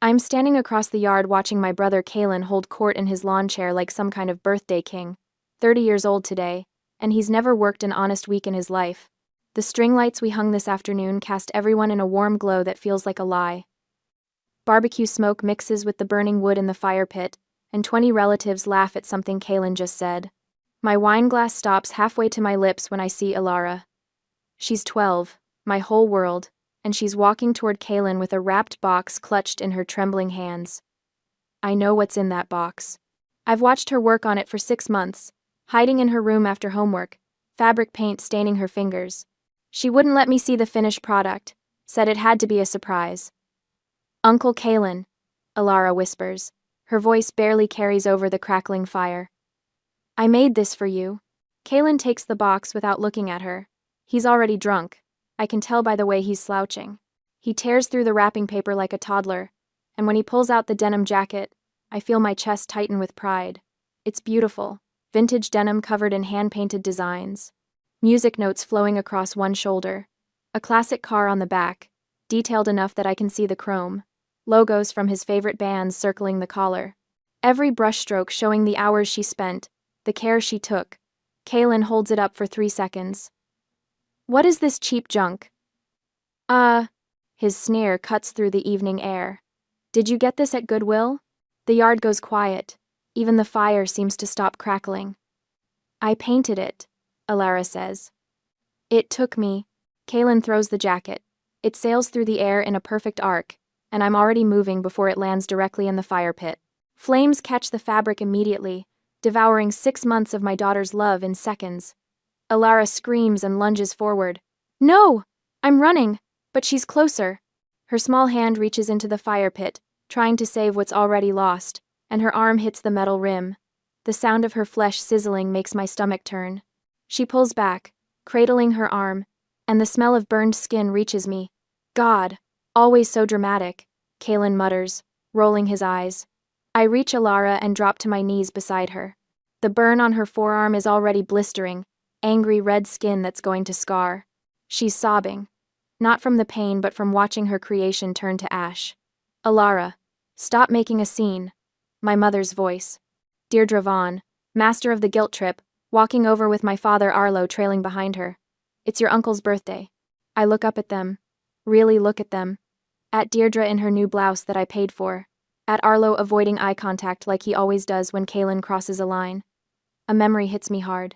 I'm standing across the yard watching my brother Kalen hold court in his lawn chair like some kind of birthday king. 30 years old today, and he's never worked an honest week in his life. The string lights we hung this afternoon cast everyone in a warm glow that feels like a lie. Barbecue smoke mixes with the burning wood in the fire pit, and 20 relatives laugh at something Kalen just said. My wine glass stops halfway to my lips when I see Ilara. She's 12, my whole world, and she's walking toward Kalen with a wrapped box clutched in her trembling hands. I know what's in that box. I've watched her work on it for 6 months, hiding in her room after homework, fabric paint staining her fingers. She wouldn't let me see the finished product, said it had to be a surprise. Uncle Kalen, Ilara whispers. Her voice barely carries over the crackling fire. I made this for you. Kalen takes the box without looking at her. He's already drunk. I can tell by the way he's slouching. He tears through the wrapping paper like a toddler, and when he pulls out the denim jacket, I feel my chest tighten with pride. It's beautiful, vintage denim covered in hand-painted designs. Music notes flowing across one shoulder. A classic car on the back, detailed enough that I can see the chrome. Logos from his favorite bands circling the collar. Every brushstroke showing the hours she spent, the care she took. Kalen holds it up for 3 seconds. What is this cheap junk? His sneer cuts through the evening air. Did you get this at Goodwill? The yard goes quiet. Even the fire seems to stop crackling. I painted it, Ilara says. It took me. Kalen throws the jacket. It sails through the air in a perfect arc, and I'm already moving before it lands directly in the fire pit. Flames catch the fabric immediately, devouring 6 months of my daughter's love in seconds. Ilara screams and lunges forward. No! I'm running, but she's closer. Her small hand reaches into the fire pit, trying to save what's already lost, and her arm hits the metal rim. The sound of her flesh sizzling makes my stomach turn. She pulls back, cradling her arm, and the smell of burned skin reaches me. God, always so dramatic, Kalen mutters, rolling his eyes. I reach Ilara and drop to my knees beside her. The burn on her forearm is already blistering, angry red skin that's going to scar. She's sobbing, not from the pain but from watching her creation turn to ash. Ilara, stop making a scene. My mother's voice. Deirdre Vaughn, master of the guilt trip, walking over with my father Arlo trailing behind her. It's your uncle's birthday. I look up at them. Really look at them. At Deirdre in her new blouse that I paid for. At Arlo avoiding eye contact like he always does when Kalen crosses a line. A memory hits me hard.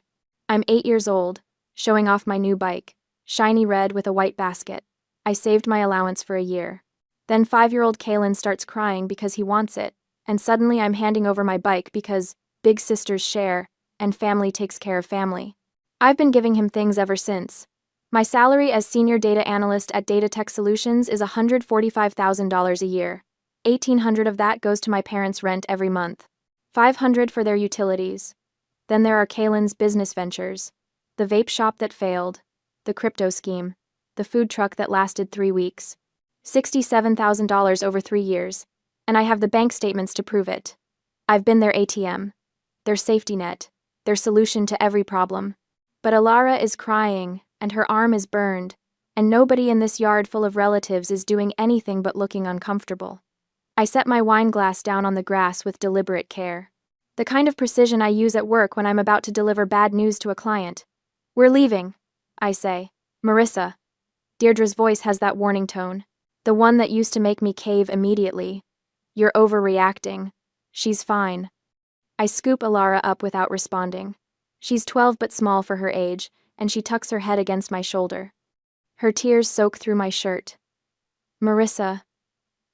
I'm 8 years old, showing off my new bike, shiny red with a white basket. I saved my allowance for a year. Then 5-year-old Kalen starts crying because he wants it, and suddenly I'm handing over my bike because big sisters share, and family takes care of family. I've been giving him things ever since. My salary as senior data analyst at Data Tech Solutions is $145,000 a year. $1,800 of that goes to my parents' rent every month. $500 for their utilities. Then there are Kalen's business ventures. The vape shop that failed. The crypto scheme. The food truck that lasted 3 weeks. $67,000 over 3 years. And I have the bank statements to prove it. I've been their ATM. Their safety net. Their solution to every problem. But Ilara is crying, and her arm is burned, and nobody in this yard full of relatives is doing anything but looking uncomfortable. I set my wine glass down on the grass with deliberate care. The kind of precision I use at work when I'm about to deliver bad news to a client. We're leaving, I say. Marissa. Deirdre's voice has that warning tone. The one that used to make me cave immediately. You're overreacting. She's fine. I scoop Ilara up without responding. She's 12 but small for her age, and she tucks her head against my shoulder. Her tears soak through my shirt. Marissa.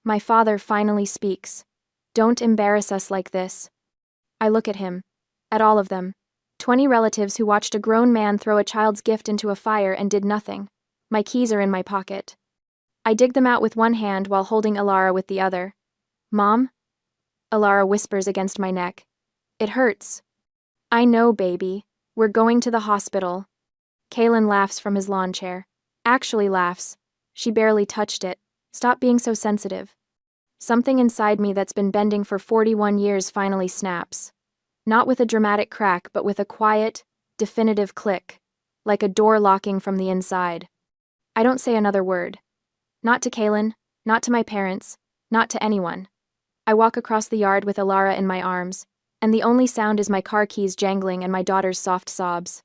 My father finally speaks. Don't embarrass us like this. I look at him. At all of them. 20 relatives who watched a grown man throw a child's gift into a fire and did nothing. My keys are in my pocket. I dig them out with one hand while holding Ilara with the other. Mom? Ilara whispers against my neck. It hurts. I know, baby. We're going to the hospital. Kalen laughs from his lawn chair. Actually laughs. She barely touched it. Stop being so sensitive. Something inside me that's been bending for 41 years finally snaps. Not with a dramatic crack, but with a quiet, definitive click. Like a door locking from the inside. I don't say another word. Not to Kalen, not to my parents, Not to anyone. I walk across the yard with Alara in my arms, and the only sound is my car keys jangling and my daughter's soft sobs.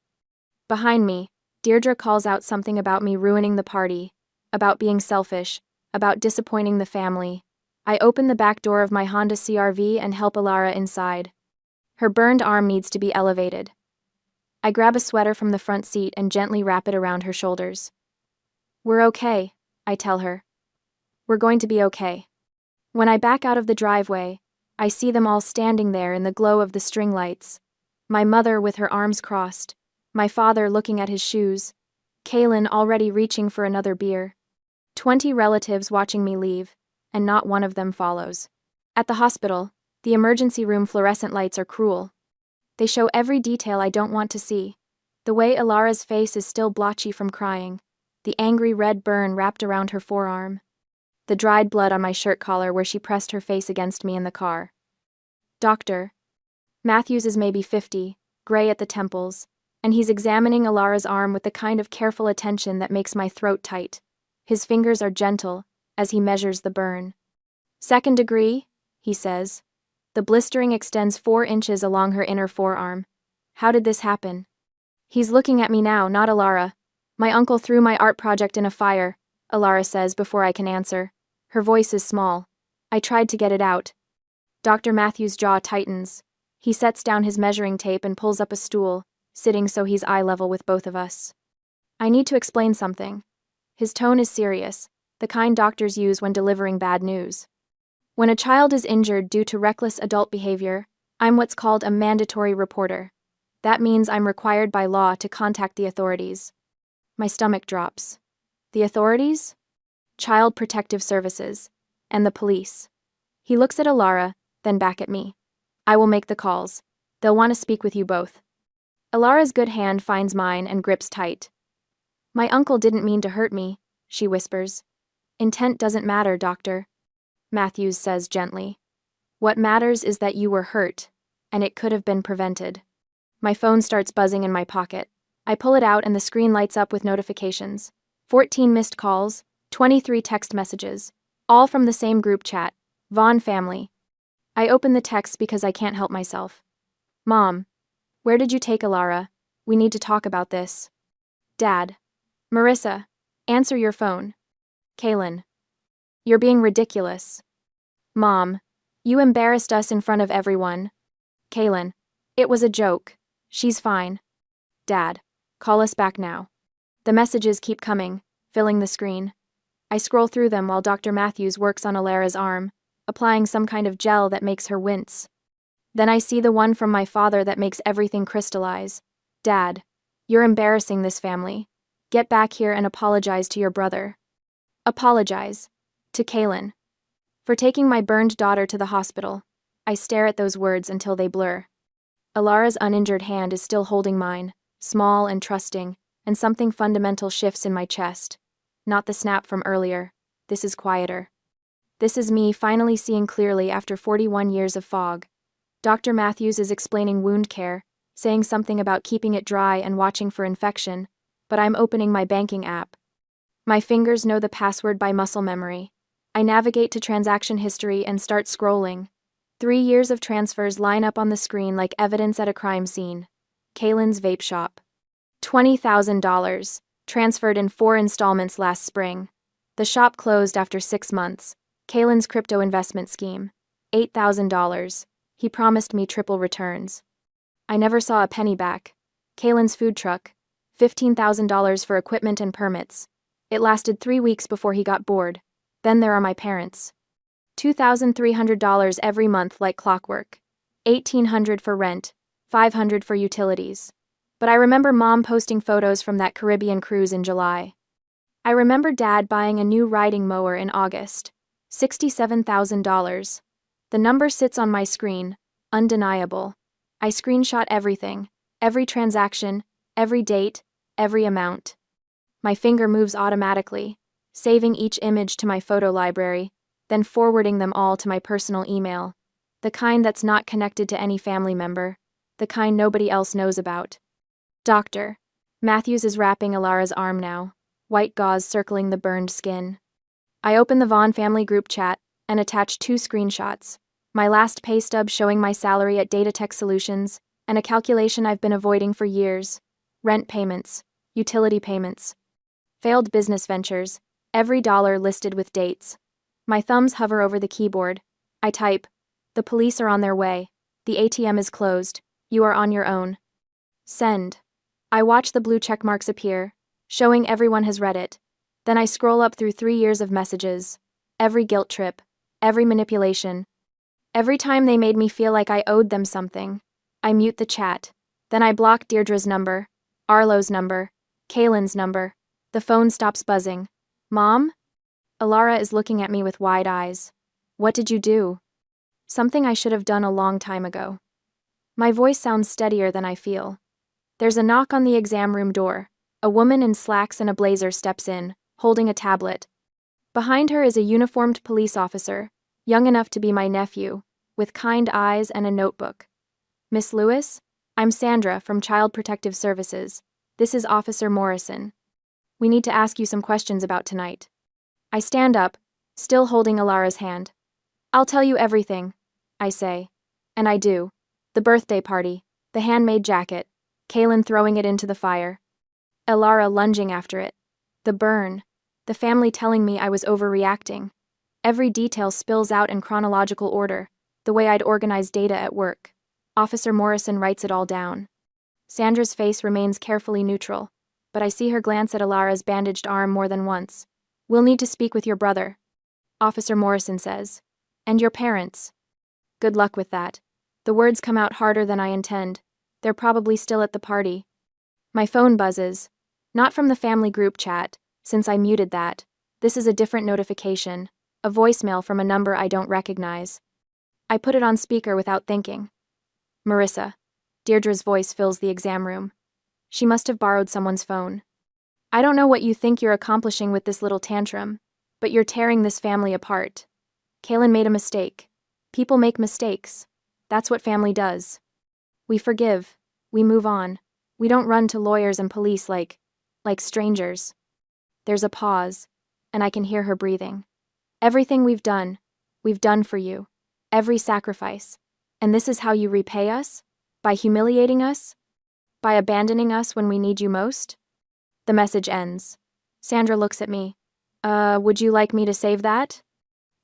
Behind me, Deirdre calls out something about me ruining the party, about being selfish, about disappointing the family. I open the back door of my Honda CR-V and help Alara inside. Her burned arm needs to be elevated. I grab a sweater from the front seat and gently wrap it around her shoulders. We're okay, I tell her. We're going to be okay. When I back out of the driveway, I see them all standing there in the glow of the string lights. My mother with her arms crossed, my father looking at his shoes, Kaylin already reaching for another beer. 20 relatives watching me leave, and not one of them follows. At the hospital, the emergency room fluorescent lights are cruel. They show every detail I don't want to see. The way Alara's face is still blotchy from crying, the angry red burn wrapped around her forearm, the dried blood on my shirt collar where she pressed her face against me in the car. Doctor Matthews is maybe 50, gray at the temples, and he's examining Alara's arm with the kind of careful attention that makes my throat tight. His fingers are gentle as he measures the burn. 2nd degree, he says. The blistering extends 4 inches along her inner forearm. How did this happen? He's looking at me now, not Alara. My uncle threw my art project in a fire, Alara says before I can answer. Her voice is small. I tried to get it out. Dr. Matthews' jaw tightens. He sets down his measuring tape and pulls up a stool, sitting so he's eye level with both of us. I need to explain something. His tone is serious, the kind doctors use when delivering bad news. When a child is injured due to reckless adult behavior, I'm what's called a mandatory reporter. That means I'm required by law to contact the authorities. My stomach drops. The authorities? Child Protective Services. And the police. He looks at Alara, then back at me. I will make the calls. They'll want to speak with you both. Alara's good hand finds mine and grips tight. My uncle didn't mean to hurt me, she whispers. Intent doesn't matter, doctor. Matthews says gently. What matters is that you were hurt, and it could have been prevented. My phone starts buzzing in my pocket. I pull it out and the screen lights up with notifications. 14 missed calls, 23 text messages, all from the same group chat, Vaughn family. I open the text because I can't help myself. Mom, where did you take Alara? We need to talk about this. Dad. Marissa, answer your phone. Kaylin. You're being ridiculous. Mom, you embarrassed us in front of everyone. Kaylin. It was a joke. She's fine. Dad. Call us back now. The messages keep coming, filling the screen. I scroll through them while Dr. Matthews works on Alara's arm, applying some kind of gel that makes her wince. Then I see the one from my father that makes everything crystallize. Dad, you're embarrassing this family. Get back here and apologize to your brother. Apologize. To Kaylin. For taking my burned daughter to the hospital. I stare at those words until they blur. Alara's uninjured hand is still holding mine, small and trusting, and something fundamental shifts in my chest. Not the snap from earlier. This is quieter. This is me finally seeing clearly after 41 years of fog. Dr. Matthews is explaining wound care, saying something about keeping it dry and watching for infection, but I'm opening my banking app. My fingers know the password by muscle memory. I navigate to transaction history and start scrolling. 3 years of transfers line up on the screen like evidence at a crime scene. Kaylin's vape shop. $20,000, transferred in 4 installments last spring. The shop closed after 6 months. Kaylin's crypto investment scheme. $8,000. He promised me triple returns. I never saw a penny back. Kaylin's food truck. $15,000 for equipment and permits. It lasted 3 weeks before he got bored. Then there are my parents. $2,300 every month like clockwork. $1,800 for rent, $500 for utilities. But I remember Mom posting photos from that Caribbean cruise in July. I remember Dad buying a new riding mower in August. $67,000. The number sits on my screen, undeniable. I screenshot everything, every transaction, every date, every amount. My finger moves automatically, saving each image to my photo library, then forwarding them all to my personal email. The kind that's not connected to any family member. The kind nobody else knows about. Doctor. Matthews is wrapping Alara's arm now, white gauze circling the burned skin. I open the Vaughn family group chat, and attached 2 screenshots. My last pay stub showing my salary at Data Tech Solutions, and a calculation I've been avoiding for years. Rent payments, utility payments, failed business ventures, every dollar listed with dates. My thumbs hover over the keyboard. I type, "The police are on their way. The ATM is closed. You are on your own." Send. I watch the blue check marks appear, showing everyone has read it. Then I scroll up through 3 years of messages. Every guilt trip, every manipulation. Every time they made me feel like I owed them something. I mute the chat. Then I block Deirdre's number, Arlo's number, Kaylin's number. The phone stops buzzing. "Mom?" Alara is looking at me with wide eyes. "What did you do?" Something I should have done a long time ago. My voice sounds steadier than I feel. There's a knock on the exam room door. A woman in slacks and a blazer steps in, holding a tablet. Behind her is a uniformed police officer, young enough to be my nephew, with kind eyes and a notebook. "Miss Lewis? I'm Sandra from Child Protective Services. This is Officer Morrison. We need to ask you some questions about tonight." I stand up, still holding Alara's hand. "I'll tell you everything," I say. And I do. The birthday party, the handmade jacket, Kaylin throwing it into the fire, Alara lunging after it, the burn, the family telling me I was overreacting. Every detail spills out in chronological order, the way I'd organize data at work. Officer Morrison writes it all down. Sandra's face remains carefully neutral, but I see her glance at Alara's bandaged arm more than once. "We'll need to speak with your brother," Officer Morrison says. "And your parents." Good luck with that. The words come out harder than I intend. They're probably still at the party. My phone buzzes. Not from the family group chat, since I muted that. This is a different notification, a voicemail from a number I don't recognize. I put it on speaker without thinking. "Marissa." Deirdre's voice fills the exam room. She must have borrowed someone's phone. "I don't know what you think you're accomplishing with this little tantrum, but you're tearing this family apart. Kaylin made a mistake. People make mistakes. That's what family does. We forgive. We move on. We don't run to lawyers and police like strangers." There's a pause, and I can hear her breathing. "Everything we've done for you. Every sacrifice. And this is how you repay us? By humiliating us? By abandoning us when we need you most?" The message ends. Sandra looks at me. Would you like me to save that?"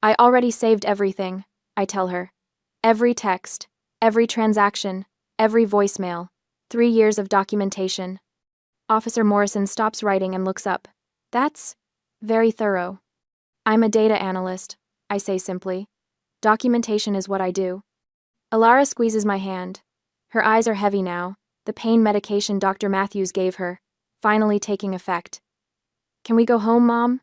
"I already saved everything," I tell her. "Every text, every transaction, every voicemail, 3 years of documentation." Officer Morrison stops writing and looks up. "That's very thorough." "I'm a data analyst," I say simply. "Documentation is what I do." Alara squeezes my hand. Her eyes are heavy now, the pain medication Dr. Matthews gave her, finally taking effect. "Can we go home, Mom?"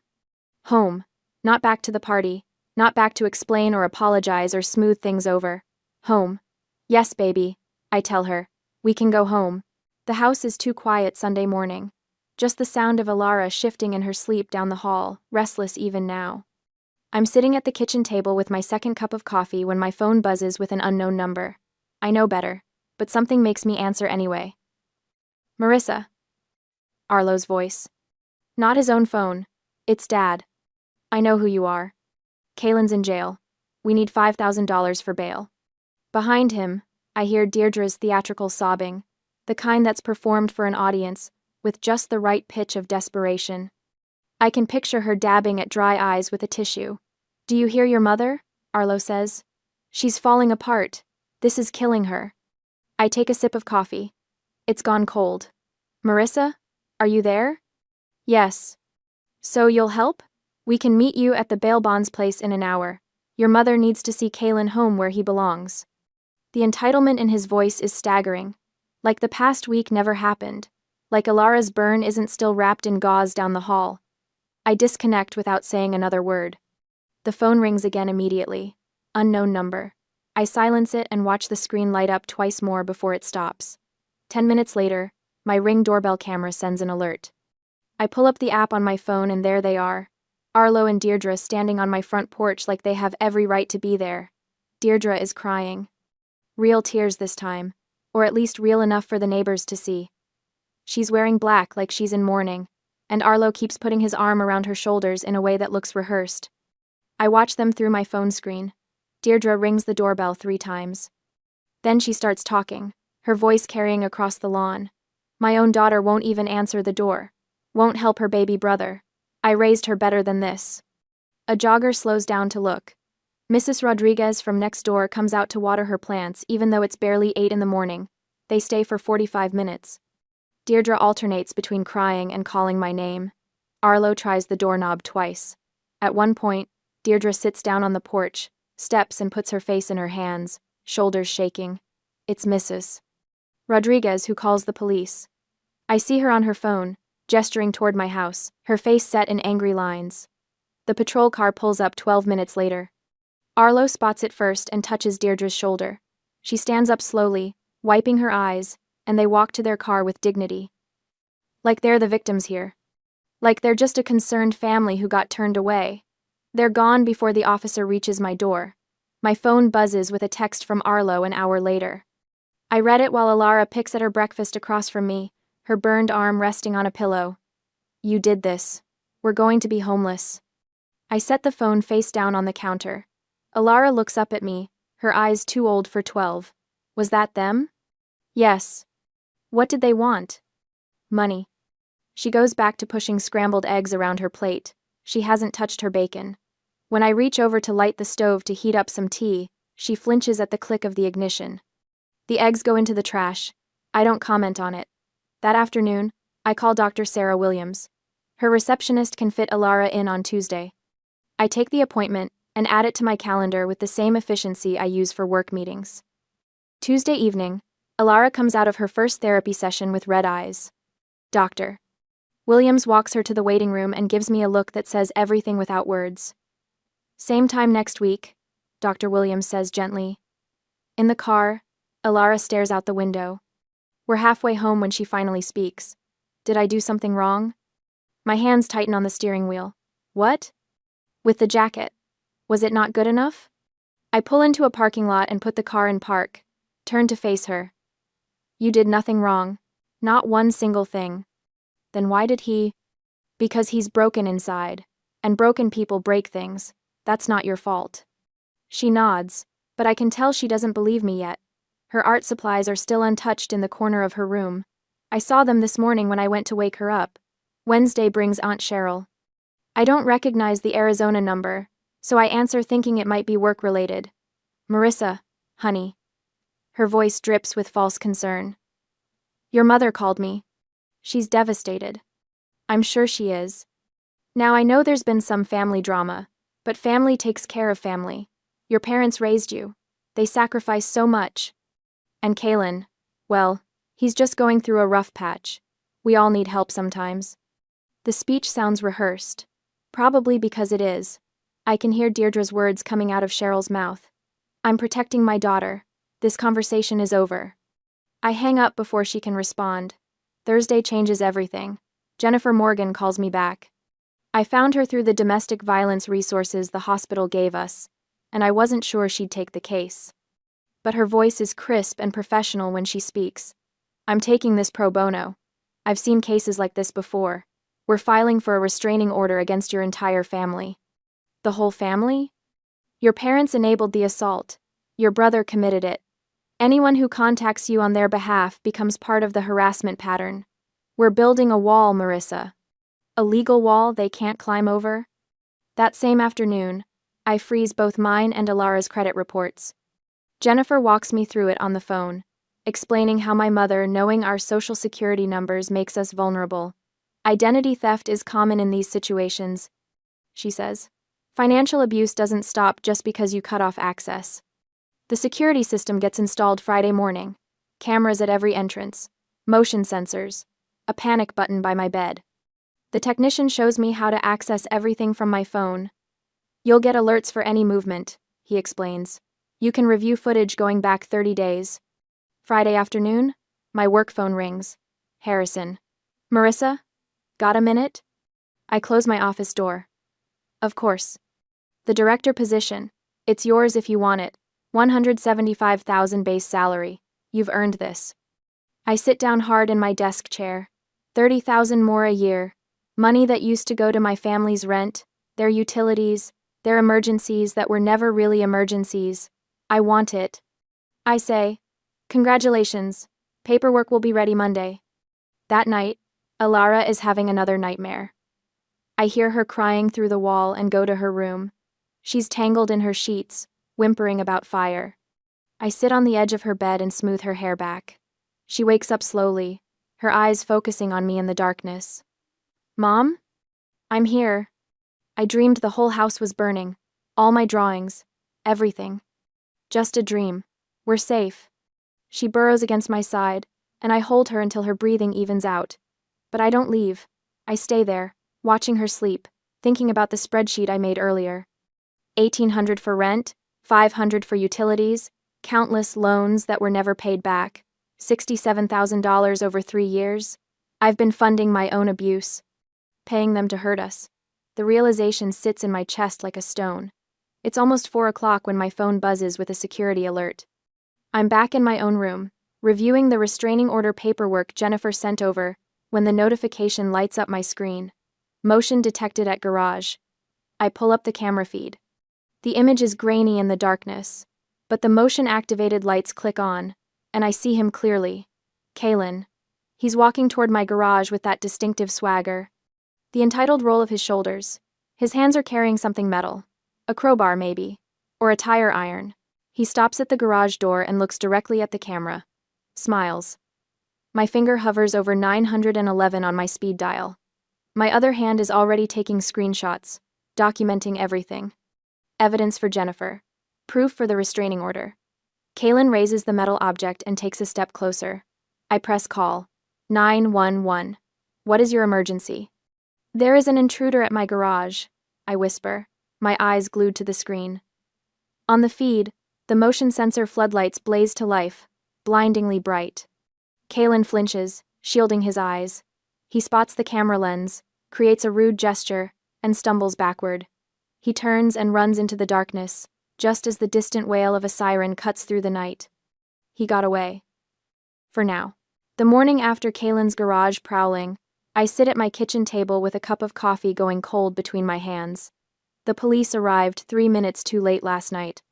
Home. Not back to the party. Not back to explain or apologize or smooth things over. Home. "Yes, baby," I tell her. "We can go home." The house is too quiet Sunday morning. Just the sound of Alara shifting in her sleep down the hall, restless even now. I'm sitting at the kitchen table with my second cup of coffee when my phone buzzes with an unknown number. I know better, but something makes me answer anyway. "Marissa." Arlo's voice. Not his own phone. It's Dad. "I know who you are. Kaylin's in jail. We need $5,000 for bail." Behind him, I hear Deirdre's theatrical sobbing, the kind that's performed for an audience, with just the right pitch of desperation. I can picture her dabbing at dry eyes with a tissue. "Do you hear your mother?" Arlo says. "She's falling apart. This is killing her." I take a sip of coffee. It's gone cold. "Marissa? Are you there?" "Yes." "So you'll help? We can meet you at the bail bonds place in an hour. Your mother needs to see Kaylin home where he belongs." The entitlement in his voice is staggering. Like the past week never happened. Like Alara's burn isn't still wrapped in gauze down the hall. I disconnect without saying another word. The phone rings again immediately. Unknown number. I silence it and watch the screen light up twice more before it stops. 10 minutes later, my Ring doorbell camera sends an alert. I pull up the app on my phone and there they are. Arlo and Deirdre standing on my front porch like they have every right to be there. Deirdre is crying. Real tears this time, or at least real enough for the neighbors to see. She's wearing black like she's in mourning, and Arlo keeps putting his arm around her shoulders in a way that looks rehearsed. I watch them through my phone screen. Deirdre rings the doorbell 3 times. Then she starts talking, her voice carrying across the lawn. My own daughter won't even answer the door. Won't help her baby brother. I raised her better than this. A jogger slows down to look. Mrs. Rodriguez from next door comes out to water her plants even though it's barely 8 in the morning. They stay for 45 minutes. Deirdre alternates between crying and calling my name. Arlo tries the doorknob twice. At one point, Deirdre sits down on the porch, steps and puts her face in her hands, shoulders shaking. It's Mrs. Rodriguez who calls the police. I see her on her phone, gesturing toward my house, her face set in angry lines. The patrol car pulls up 12 minutes later. Arlo spots it first and touches Deirdre's shoulder. She stands up slowly, wiping her eyes, and they walk to their car with dignity. Like they're the victims here. Like they're just a concerned family who got turned away. They're gone before the officer reaches my door. My phone buzzes with a text from Arlo an hour later. I read it while Alara picks at her breakfast across from me, her burned arm resting on a pillow. You did this. We're going to be homeless. I set the phone face down on the counter. Alara looks up at me, her eyes too old for 12. Was that them? Yes. What did they want? Money. She goes back to pushing scrambled eggs around her plate. She hasn't touched her bacon. When I reach over to light the stove to heat up some tea, she flinches at the click of the ignition. The eggs go into the trash. I don't comment on it. That afternoon, I call Dr. Sarah Williams. Her receptionist can fit Alara in on Tuesday. I take the appointment and add it to my calendar with the same efficiency I use for work meetings. Tuesday evening, Alara comes out of her first therapy session with red eyes. Doctor. Williams walks her to the waiting room and gives me a look that says everything without words. Same time next week, Dr. Williams says gently. In the car, Alara stares out the window. We're halfway home when she finally speaks. Did I do something wrong? My hands tighten on the steering wheel. What? With the jacket. Was it not good enough? I pull into a parking lot and put the car in park, turn to face her. You did nothing wrong. Not one single thing. Then why did he? Because he's broken inside. And broken people break things. That's not your fault. She nods, but I can tell she doesn't believe me yet. Her art supplies are still untouched in the corner of her room. I saw them this morning when I went to wake her up. Wednesday brings Aunt Cheryl. I don't recognize the Arizona number, so I answer thinking it might be work-related. Marissa, honey. Her voice drips with false concern. Your mother called me. She's devastated. I'm sure she is. Now I know there's been some family drama, but family takes care of family. Your parents raised you. They sacrificed so much. And Kaylin, well, he's just going through a rough patch. We all need help sometimes. The speech sounds rehearsed. Probably because it is. I can hear Deirdre's words coming out of Cheryl's mouth. I'm protecting my daughter. This conversation is over. I hang up before she can respond. Thursday changes everything. Jennifer Morgan calls me back. I found her through the domestic violence resources the hospital gave us, and I wasn't sure she'd take the case. But her voice is crisp and professional when she speaks. I'm taking this pro bono. I've seen cases like this before. We're filing for a restraining order against your entire family. The whole family? Your parents enabled the assault. Your brother committed it. Anyone who contacts you on their behalf becomes part of the harassment pattern. We're building a wall, Marissa. A legal wall they can't climb over? That same afternoon, I freeze both mine and Alara's credit reports. Jennifer walks me through it on the phone, explaining how my mother knowing our social security numbers makes us vulnerable. Identity theft is common in these situations, she says. Financial abuse doesn't stop just because you cut off access. The security system gets installed Friday morning. Cameras at every entrance. Motion sensors. A panic button by my bed. The technician shows me how to access everything from my phone. You'll get alerts for any movement, he explains. You can review footage going back 30 days. Friday afternoon, my work phone rings. Harrison. Marissa? Got a minute? I close my office door. Of course. The director position. It's yours if you want it. $175,000 base salary. You've earned this. I sit down hard in my desk chair. $30,000 more a year. Money that used to go to my family's rent, their utilities, They're emergencies that were never really emergencies. I want it. I say, congratulations. Paperwork will be ready Monday. That night, Alara is having another nightmare. I hear her crying through the wall and go to her room. She's tangled in her sheets, whimpering about fire. I sit on the edge of her bed and smooth her hair back. She wakes up slowly, her eyes focusing on me in the darkness. Mom? I'm here. I dreamed the whole house was burning. All my drawings. Everything. Just a dream. We're safe. She burrows against my side, and I hold her until her breathing evens out. But I don't leave. I stay there, watching her sleep, thinking about the spreadsheet I made earlier. $1,800 for rent, $500 for utilities, countless loans that were never paid back, $67,000 over 3 years. I've been funding my own abuse, paying them to hurt us. The realization sits in my chest like a stone. It's almost 4 o'clock when my phone buzzes with a security alert. I'm back in my own room, reviewing the restraining order paperwork Jennifer sent over, when the notification lights up my screen. Motion detected at garage. I pull up the camera feed. The image is grainy in the darkness, but the motion-activated lights click on, and I see him clearly. Kalen. He's walking toward my garage with that distinctive swagger. The entitled roll of his shoulders. His hands are carrying something metal. A crowbar, maybe. Or a tire iron. He stops at the garage door and looks directly at the camera. Smiles. My finger hovers over 911 on my speed dial. My other hand is already taking screenshots, documenting everything. Evidence for Jennifer. Proof for the restraining order. Kalen raises the metal object and takes a step closer. I press call. 911. What is your emergency? There is an intruder at my garage, I whisper, my eyes glued to the screen. On the feed, the motion sensor floodlights blaze to life, blindingly bright. Kalen flinches, shielding his eyes. He spots the camera lens, creates a rude gesture, and stumbles backward. He turns and runs into the darkness, just as the distant wail of a siren cuts through the night. He got away. For now. The morning after Kalen's garage prowling, I sit at my kitchen table with a cup of coffee going cold between my hands. The police arrived 3 minutes too late last night.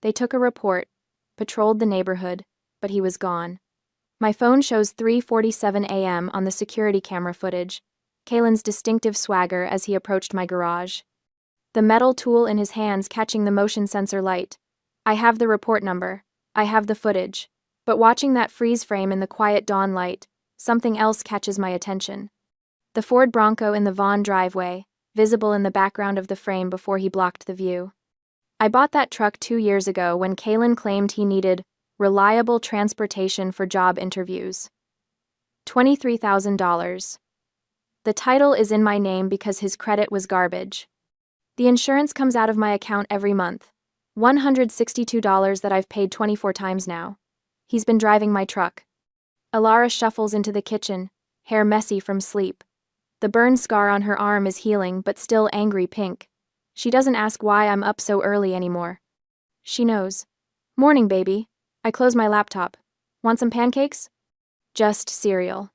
They took a report, patrolled the neighborhood, but he was gone. My phone shows 3:47 a.m. on the security camera footage, Kalen's distinctive swagger as he approached my garage. The metal tool in his hands catching the motion sensor light. I have the report number. I have the footage. But watching that freeze frame in the quiet dawn light, something else catches my attention. The Ford Bronco in the Vaughn driveway, visible in the background of the frame before he blocked the view. I bought that truck 2 years ago when Kalen claimed he needed reliable transportation for job interviews. $23,000. The title is in my name because his credit was garbage. The insurance comes out of my account every month. $162 that I've paid 24 times now. He's been driving my truck. Alara shuffles into the kitchen, hair messy from sleep. The burn scar on her arm is healing but still angry pink. She doesn't ask why I'm up so early anymore. She knows. Morning, baby. I close my laptop. Want some pancakes? Just cereal.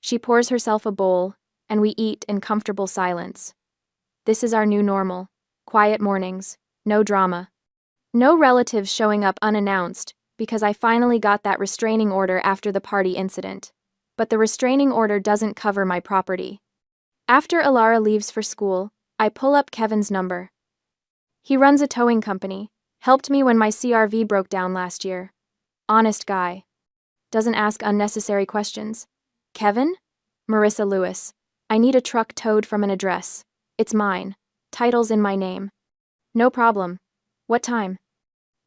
She pours herself a bowl, and we eat in comfortable silence. This is our new normal. Quiet mornings. No drama. No relatives showing up unannounced, because I finally got that restraining order after the party incident. But the restraining order doesn't cover my property. After Alara leaves for school, I pull up Kevin's number. He runs a towing company, helped me when my CRV broke down last year. Honest guy. Doesn't ask unnecessary questions. Kevin? Marissa Lewis. I need a truck towed from an address. It's mine. Title's in my name. No problem. What time?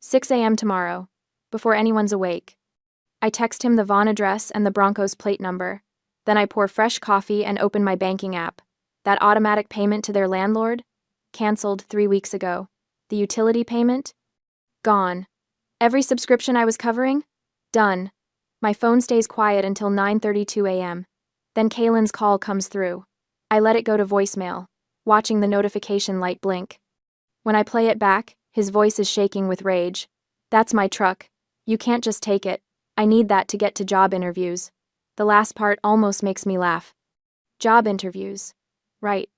6 a.m. tomorrow. Before anyone's awake. I text him the Vaughn address and the Bronco's plate number. Then I pour fresh coffee and open my banking app. That automatic payment to their landlord? Cancelled 3 weeks ago. The utility payment? Gone. Every subscription I was covering? Done. My phone stays quiet until 9:32 a.m. Then Kalen's call comes through. I let it go to voicemail, watching the notification light blink. When I play it back, his voice is shaking with rage. That's my truck. You can't just take it. I need that to get to job interviews. The last part almost makes me laugh. Job interviews. Right.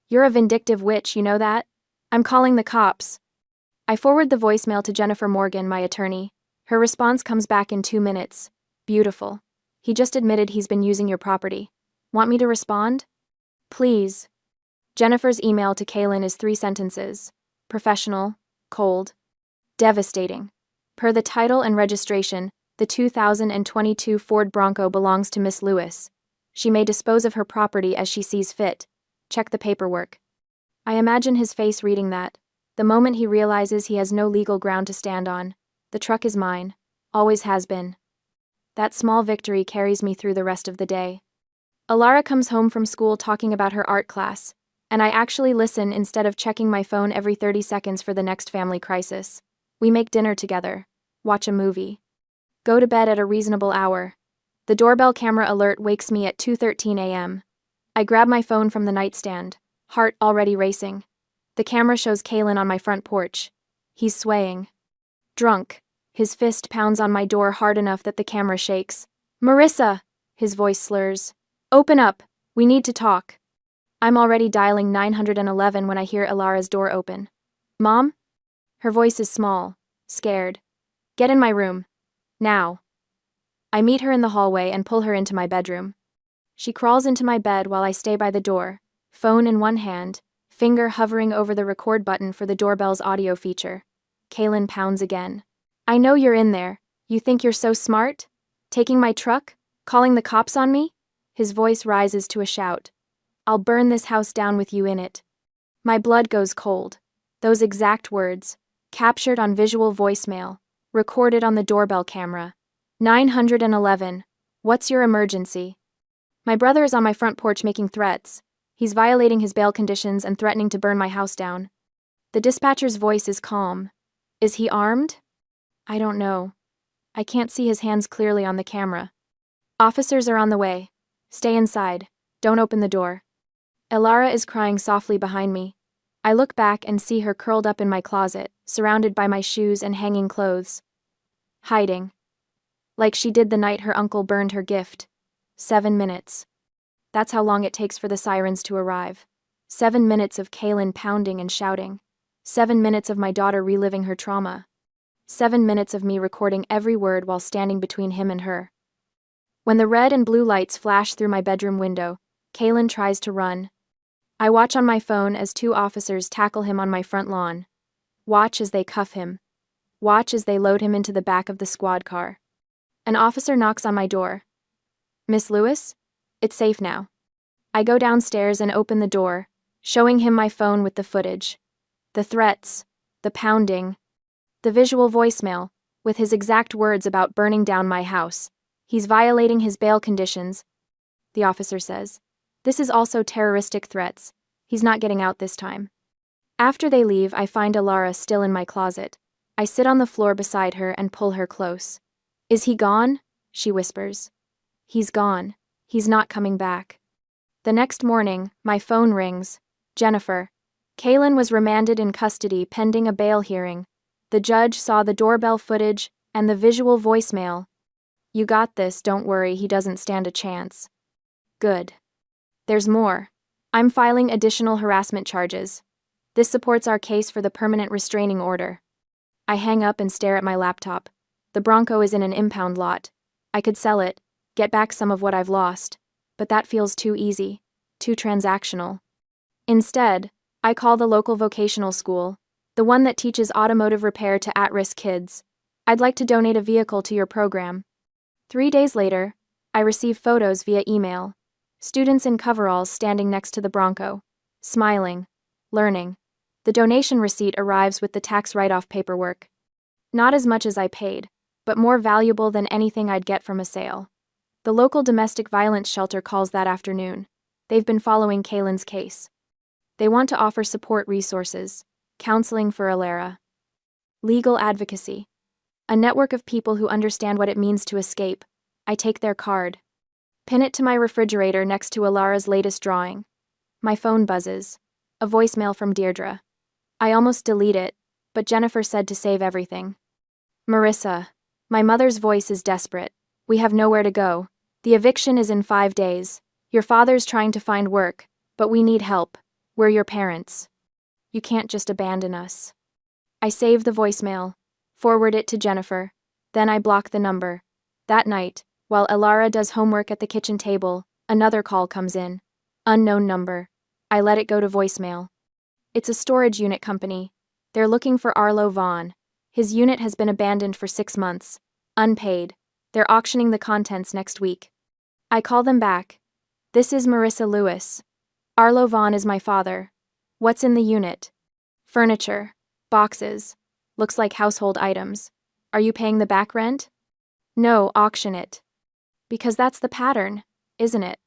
You're a vindictive witch, you know that? I'm calling the cops. I forward the voicemail to Jennifer Morgan, my attorney. Her response comes back in 2 minutes. Beautiful. He just admitted he's been using your property. Want me to respond? Please. Jennifer's email to Kaylin is 3 sentences. Professional, cold, devastating. Per the title and registration, the 2022 Ford Bronco belongs to Miss Lewis. She may dispose of her property as she sees fit. Check the paperwork. I imagine his face reading that. The moment he realizes he has no legal ground to stand on. The truck is mine. Always has been. That small victory carries me through the rest of the day. Alara comes home from school talking about her art class, and I actually listen instead of checking my phone every 30 seconds for the next family crisis. We make dinner together, watch a movie, go to bed at a reasonable hour. The doorbell camera alert wakes me at 2:13 a.m. I grab my phone from the nightstand, heart already racing. The camera shows Kaylin on my front porch. He's swaying. Drunk. His fist pounds on my door hard enough that the camera shakes. Marissa! His voice slurs. Open up. We need to talk. I'm already dialing 911 when I hear Alara's door open. Mom? Her voice is small, scared. Get in my room. Now. I meet her in the hallway and pull her into my bedroom. She crawls into my bed while I stay by the door, phone in one hand, finger hovering over the record button for the doorbell's audio feature. Kaylin pounds again. I know you're in there. You think you're so smart? Taking my truck? Calling the cops on me? His voice rises to a shout. I'll burn this house down with you in it. My blood goes cold. Those exact words, captured on visual voicemail, recorded on the doorbell camera. 911. What's your emergency? My brother is on my front porch making threats. He's violating his bail conditions and threatening to burn my house down. The dispatcher's voice is calm. Is he armed? I don't know. I can't see his hands clearly on the camera. Officers are on the way. Stay inside. Don't open the door. Alara is crying softly behind me. I look back and see her curled up in my closet, surrounded by my shoes and hanging clothes. Hiding. Like she did the night her uncle burned her gift. 7 minutes. That's how long it takes for the sirens to arrive. 7 minutes of Kaylin pounding and shouting. 7 minutes of my daughter reliving her trauma. 7 minutes of me recording every word while standing between him and her. When the red and blue lights flash through my bedroom window, Kaylin tries to run. I watch on my phone as 2 officers tackle him on my front lawn. Watch as they cuff him. Watch as they load him into the back of the squad car. An officer knocks on my door. Miss Lewis? It's safe now. I go downstairs and open the door, showing him my phone with the footage. The threats, the pounding, the visual voicemail, with his exact words about burning down my house. He's violating his bail conditions. The officer says. This is also terroristic threats. He's not getting out this time. After they leave, I find Alara still in my closet. I sit on the floor beside her and pull her close. Is he gone? She whispers. He's gone. He's not coming back. The next morning, my phone rings. Jennifer. Kaylin was remanded in custody pending a bail hearing. The judge saw the doorbell footage and the visual voicemail. You got this, don't worry, he doesn't stand a chance. Good. There's more. I'm filing additional harassment charges. This supports our case for the permanent restraining order. I hang up and stare at my laptop. The Bronco is in an impound lot. I could sell it, get back some of what I've lost, but that feels too easy, too transactional. Instead, I call the local vocational school, the one that teaches automotive repair to at-risk kids. I'd like to donate a vehicle to your program. 3 days later, I receive photos via email. Students in coveralls standing next to the Bronco, smiling, learning. The donation receipt arrives with the tax write-off paperwork. Not as much as I paid, but more valuable than anything I'd get from a sale. The local domestic violence shelter calls that afternoon. They've been following Kaylin's case. They want to offer support resources, counseling for Alara, legal advocacy, a network of people who understand what it means to escape. I take their card. Pin it to my refrigerator next to Alara's latest drawing. My phone buzzes. A voicemail from Deirdre. I almost delete it, but Jennifer said to save everything. Marissa. My mother's voice is desperate. We have nowhere to go. The eviction is in 5 days. Your father's trying to find work, but we need help. We're your parents. You can't just abandon us. I save the voicemail, forward it to Jennifer, then I block the number. That night, while Elara does homework at the kitchen table, another call comes in. Unknown number. I let it go to voicemail. It's a storage unit company. They're looking for Arlo Vaughn. His unit has been abandoned for 6 months. Unpaid. They're auctioning the contents next week. I call them back. This is Marissa Lewis. Arlo Vaughn is my father. What's in the unit? Furniture. Boxes. Looks like household items. Are you paying the back rent? No, auction it. Because that's the pattern, isn't it?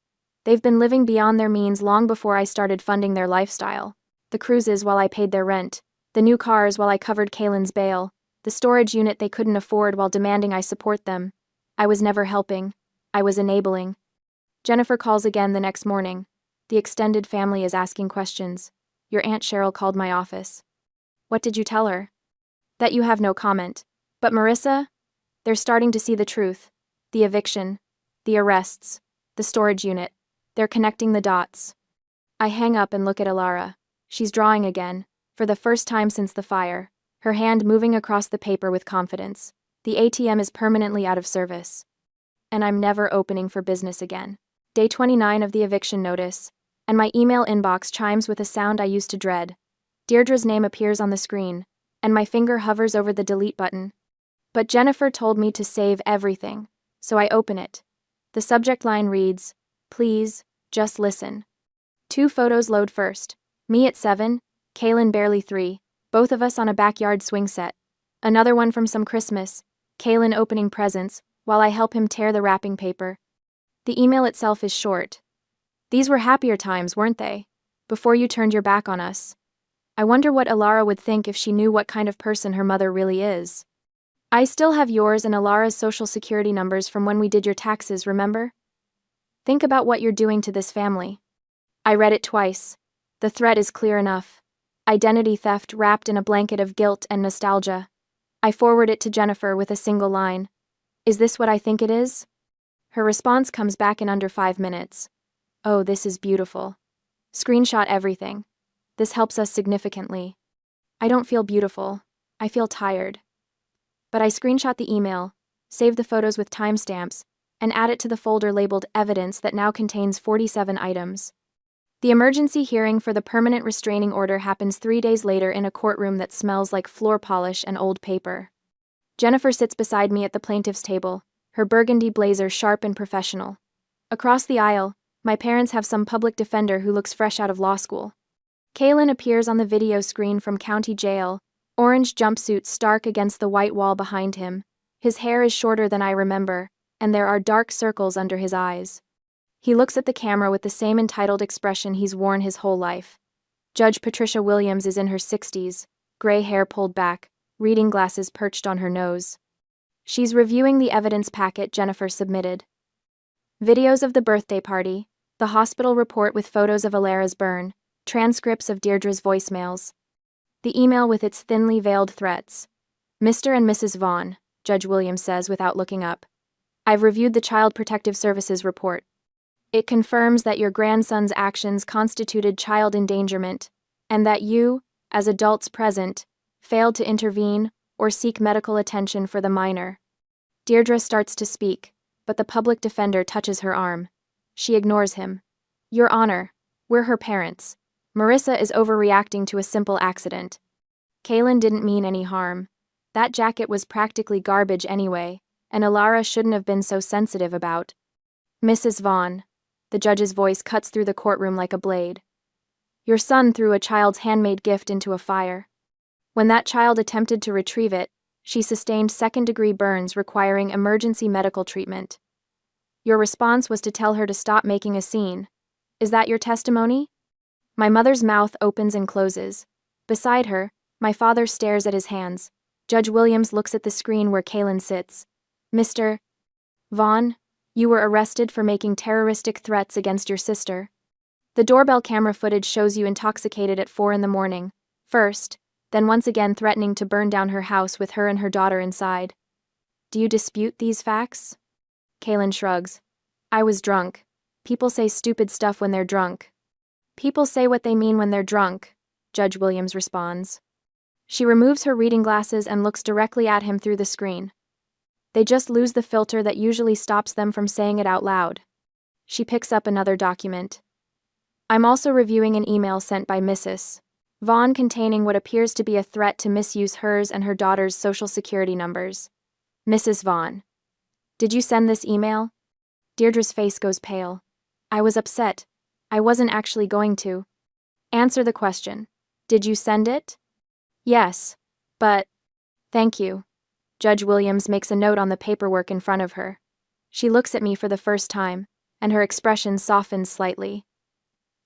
They've been living beyond their means long before I started funding their lifestyle. The cruises while I paid their rent. The new cars while I covered Kaylin's bail. The storage unit they couldn't afford while demanding I support them. I was never helping. I was enabling. Jennifer calls again the next morning. The extended family is asking questions. Your Aunt Cheryl called my office. What did you tell her? That you have no comment. But Marissa? They're starting to see the truth. The eviction. The arrests. The storage unit. They're connecting the dots. I hang up and look at Elara. She's drawing again, for the first time since the fire, her hand moving across the paper with confidence. The ATM is permanently out of service. And I'm never opening for business again. Day 29 of the eviction notice, and my email inbox chimes with a sound I used to dread. Deirdre's name appears on the screen, and my finger hovers over the delete button. But Jennifer told me to save everything, so I open it. The subject line reads, "Please, just listen." 2 photos load first. Me at 7, Kaylin barely 3, both of us on a backyard swing set. Another one from some Christmas, Kaylin opening presents, while I help him tear the wrapping paper. The email itself is short. These were happier times, weren't they? Before you turned your back on us. I wonder what Elara would think if she knew what kind of person her mother really is. I still have yours and Elara's social security numbers from when we did your taxes, remember? Think about what you're doing to this family. I read it twice. The threat is clear enough. Identity theft wrapped in a blanket of guilt and nostalgia. I forward it to Jennifer with a single line. Is this what I think it is? Her response comes back in under 5 minutes. Oh, this is beautiful. Screenshot everything. This helps us significantly. I don't feel beautiful. I feel tired. But I screenshot the email, save the photos with timestamps, and add it to the folder labeled Evidence that now contains 47 items. The emergency hearing for the permanent restraining order happens 3 days later in a courtroom that smells like floor polish and old paper. Jennifer sits beside me at the plaintiff's table, her burgundy blazer sharp and professional. Across the aisle, my parents have some public defender who looks fresh out of law school. Kaylin appears on the video screen from county jail, orange jumpsuit stark against the white wall behind him. His hair is shorter than I remember, and there are dark circles under his eyes. He looks at the camera with the same entitled expression he's worn his whole life. Judge Patricia Williams is in her 60s, gray hair pulled back, reading glasses perched on her nose. She's reviewing the evidence packet Jennifer submitted. Videos of the birthday party, the hospital report with photos of Elara's burn, transcripts of Deirdre's voicemails. The email with its thinly veiled threats. Mr. and Mrs. Vaughn, Judge Williams says without looking up. I've reviewed the Child Protective Services report. It confirms that your grandson's actions constituted child endangerment, and that you, as adults present, failed to intervene or seek medical attention for the minor. Deirdre starts to speak, but the public defender touches her arm. She ignores him. Your Honor, we're her parents. Marissa is overreacting to a simple accident. Kaylin didn't mean any harm. That jacket was practically garbage anyway, and Elara shouldn't have been so sensitive about. Mrs. Vaughn. The judge's voice cuts through the courtroom like a blade. Your son threw a child's handmade gift into a fire. When that child attempted to retrieve it, she sustained second-degree burns requiring emergency medical treatment. Your response was to tell her to stop making a scene. Is that your testimony? My mother's mouth opens and closes. Beside her, my father stares at his hands. Judge Williams looks at the screen where Kaylin sits. Mr. Vaughn, you were arrested for making terroristic threats against your sister. The doorbell camera footage shows you intoxicated at 4 a.m, first, then once again threatening to burn down her house with her and her daughter inside. Do you dispute these facts? Kaylin shrugs. I was drunk. People say stupid stuff when they're drunk. People say what they mean when they're drunk. Judge Williams responds. She removes her reading glasses and looks directly at him through the screen. They just lose the filter that usually stops them from saying it out loud. She picks up another document. I'm also reviewing an email sent by Mrs. Vaughn containing what appears to be a threat to misuse hers and her daughter's social security numbers. Mrs. Vaughn. Did you send this email? Deirdre's face goes pale. I was upset. I wasn't actually going to. Answer the question. Did you send it? Yes. But. Thank you. Judge Williams makes a note on the paperwork in front of her. She looks at me for the first time, and her expression softens slightly.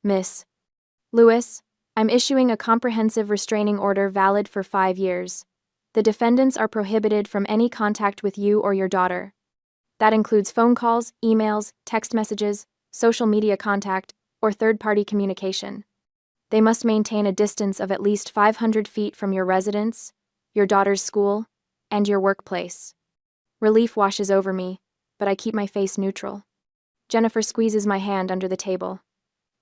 Miss Lewis, I'm issuing a comprehensive restraining order valid for 5 years. The defendants are prohibited from any contact with you or your daughter. That includes phone calls, emails, text messages, social media contact, or third-party communication. They must maintain a distance of at least 500 feet from your residence, your daughter's school, and your workplace. Relief washes over me, but I keep my face neutral. Jennifer squeezes my hand under the table.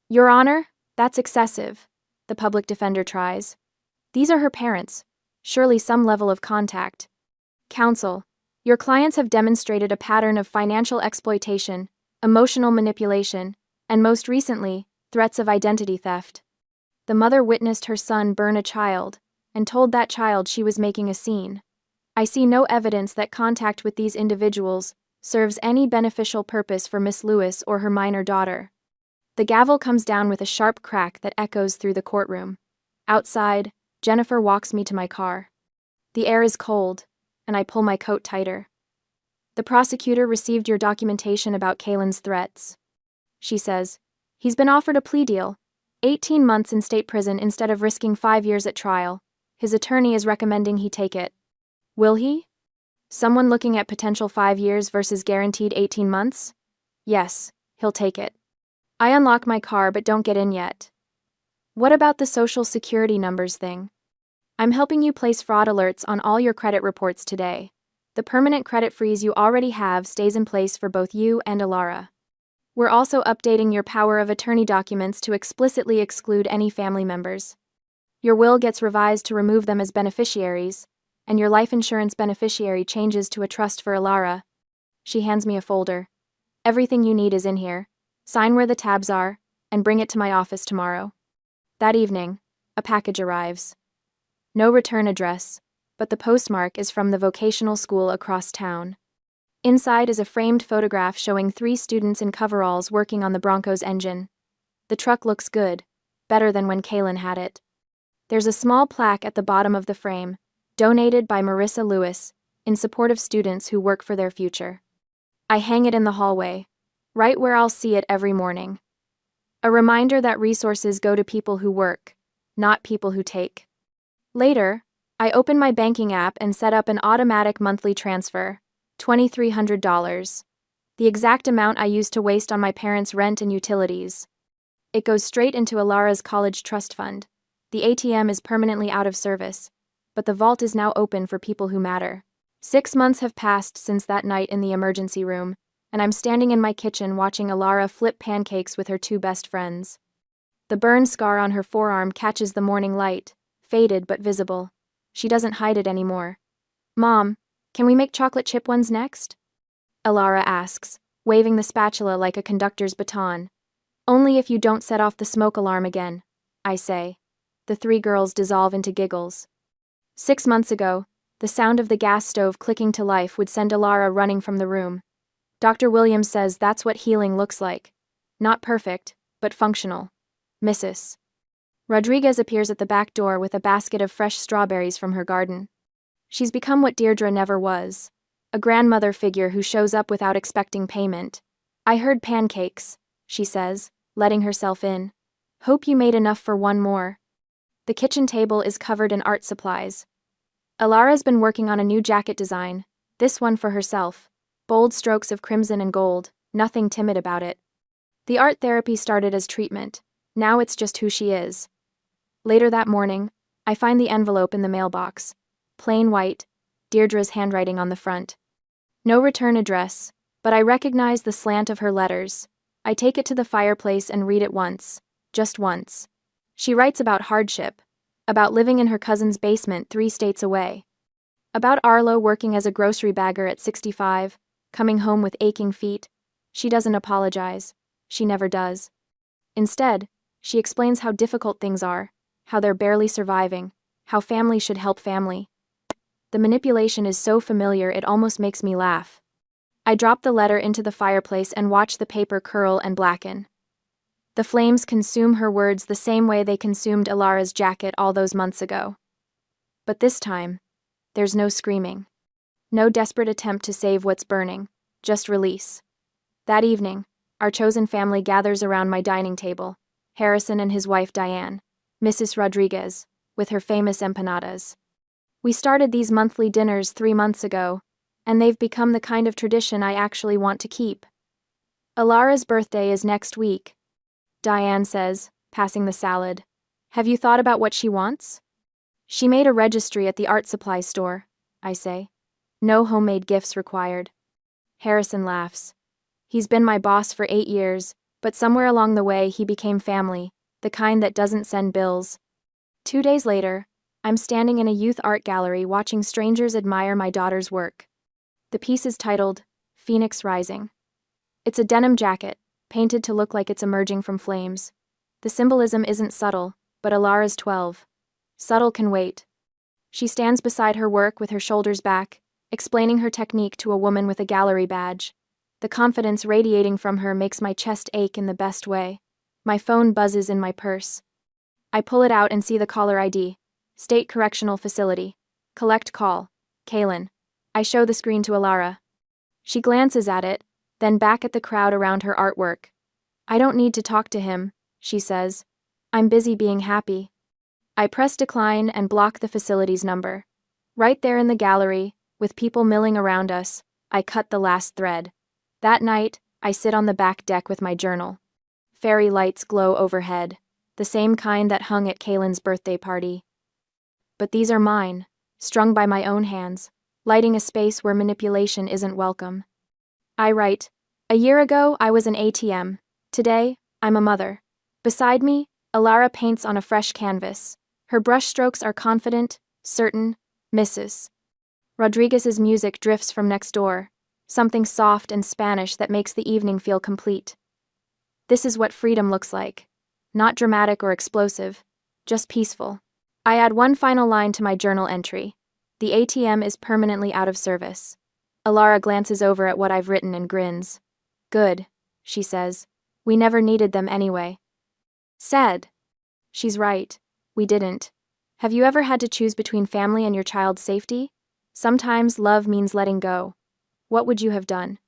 Your Honor, that's excessive, the public defender tries. These are her parents. Surely some level of contact. Counsel, your clients have demonstrated a pattern of financial exploitation, emotional manipulation, and most recently, threats of identity theft. The mother witnessed her son burn a child, and told that child she was making a scene. I see no evidence that contact with these individuals serves any beneficial purpose for Miss Lewis or her minor daughter. The gavel comes down with a sharp crack that echoes through the courtroom. Outside, Jennifer walks me to my car. The air is cold, and I pull my coat tighter. The prosecutor received your documentation about Kaylin's threats. She says, he's been offered a plea deal, 18 months in state prison instead of risking 5 years at trial. His attorney is recommending he take it. Will he? Someone looking at potential 5 years versus guaranteed 18 months? Yes, he'll take it. I unlock my car but don't get in yet. What about the social security numbers thing? I'm helping you place fraud alerts on all your credit reports today. The permanent credit freeze you already have stays in place for both you and Alara. We're also updating your power of attorney documents to explicitly exclude any family members. Your will gets revised to remove them as beneficiaries, and your life insurance beneficiary changes to a trust for Alara. She hands me a folder. Everything you need is in here. Sign where the tabs are, and bring it to my office tomorrow. That evening, a package arrives. No return address, but the postmark is from the vocational school across town. Inside is a framed photograph showing 3 students in coveralls working on the Bronco's engine. The truck looks good, better than when Kaylin had it. There's a small plaque at the bottom of the frame, donated by Marissa Lewis, in support of students who work for their future. I hang it in the hallway, right where I'll see it every morning. A reminder that resources go to people who work, not people who take. Later, I open my banking app and set up an automatic monthly transfer, $2,300, the exact amount I used to waste on my parents' rent and utilities. It goes straight into Alara's college trust fund. The ATM is permanently out of service, but the vault is now open for people who matter. 6 months have passed since that night in the emergency room, and I'm standing in my kitchen watching Alara flip pancakes with her 2 best friends. The burn scar on her forearm catches the morning light, faded but visible. She doesn't hide it anymore. Mom, can we make chocolate chip ones next? Alara asks, waving the spatula like a conductor's baton. Only if you don't set off the smoke alarm again, I say. The 3 girls dissolve into giggles. 6 months ago, the sound of the gas stove clicking to life would send Alara running from the room. Dr. Williams says that's what healing looks like. Not perfect, but functional. Mrs. Rodriguez appears at the back door with a basket of fresh strawberries from her garden. She's become what Deirdre never was, a grandmother figure who shows up without expecting payment. I heard pancakes, she says, letting herself in. Hope you made enough for one more. The kitchen table is covered in art supplies. Alara's been working on a new jacket design, this one for herself. Bold strokes of crimson and gold, nothing timid about it. The art therapy started as treatment, now it's just who she is. Later that morning, I find the envelope in the mailbox. Plain white, Deirdre's handwriting on the front. No return address, but I recognize the slant of her letters. I take it to the fireplace and read it once, just once. She writes about hardship, About living in her cousin's basement 3 states away. About Arlo working as a grocery bagger at 65, coming home with aching feet. She doesn't apologize. She never does. Instead, she explains how difficult things are, how they're barely surviving, how family should help family. The manipulation is so familiar it almost makes me laugh. I drop the letter into the fireplace and watch the paper curl and blacken. The flames consume her words the same way they consumed Alara's jacket all those months ago. But this time, there's no screaming. No desperate attempt to save what's burning, just release. That evening, our chosen family gathers around my dining table, Harrison and his wife Diane, Mrs. Rodriguez, with her famous empanadas. We started these monthly dinners 3 months ago, and they've become the kind of tradition I actually want to keep. Alara's birthday is next week, Diane says, passing the salad. Have you thought about what she wants? She made a registry at the art supply store, I say. No homemade gifts required. Harrison laughs. He's been my boss for 8 years, but somewhere along the way he became family, the kind that doesn't send bills. 2 days later, I'm standing in a youth art gallery watching strangers admire my daughter's work. The piece is titled, Phoenix Rising. It's a denim jacket, painted to look like it's emerging from flames. The symbolism isn't subtle, but Alara's 12. Subtle can wait. She stands beside her work with her shoulders back, explaining her technique to a woman with a gallery badge. The confidence radiating from her makes my chest ache in the best way. My phone buzzes in my purse. I pull it out and see the caller ID. State Correctional Facility. Collect call. Kaylin. I show the screen to Alara. She glances at it, then back at the crowd around her artwork. I don't need to talk to him, she says. I'm busy being happy. I press decline and block the facility's number. Right there in the gallery, with people milling around us, I cut the last thread. That night, I sit on the back deck with my journal. Fairy lights glow overhead, the same kind that hung at Kaylin's birthday party. But these are mine, strung by my own hands, lighting a space where manipulation isn't welcome. I write, a year ago I was an ATM. Today, I'm a mother. Beside me, Alara paints on a fresh canvas. Her brushstrokes are confident, certain, Mrs. Rodriguez's music drifts from next door, something soft and Spanish that makes the evening feel complete. This is what freedom looks like. Not dramatic or explosive, just peaceful. I add one final line to my journal entry. The ATM is permanently out of service. Alara glances over at what I've written and grins. Good, she says. We never needed them anyway. Sad. She's right. We didn't. Have you ever had to choose between family and your child's safety? Sometimes love means letting go. What would you have done?